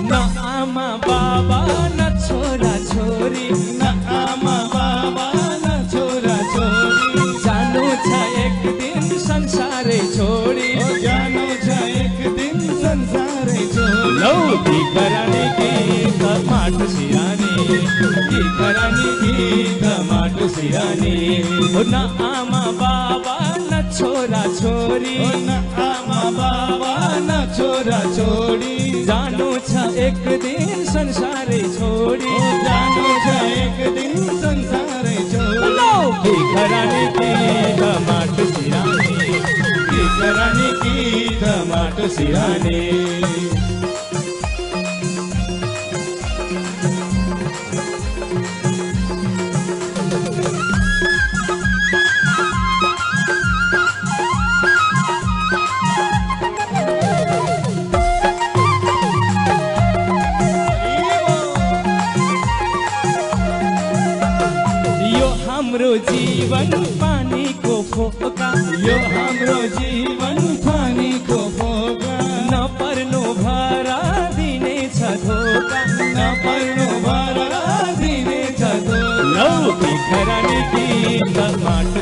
न आमा बाबा न छोरा छोरी, न आमा बाबा न छोरा छोरी, जानु छ एक दिन संसारै छोडी, जानु छ एक दिन संसारै छोडी। लौ भिखरानी गीत माटो सिरानी, भिखरानी गीत माटो सिरानी। न आमा बाबा न छोरा छोरी, न आमा बाबा न छोरा छोरी, जानु छ एक दिन संसारै छोडी, जानु छ एक दिन संसारै छोडी। लौ भिखरानी गीत माटो सिरानी, भिखरानी गीत माटो सिरानी। हाम्रो जीवन पानीको फोका, यो हाम्रो जीवन पानीको फोका, नपर्नु भरा दिनेछ धोका, नपर्नु भरा दिनेछ धोका। लौ भिखरानी गीत माटो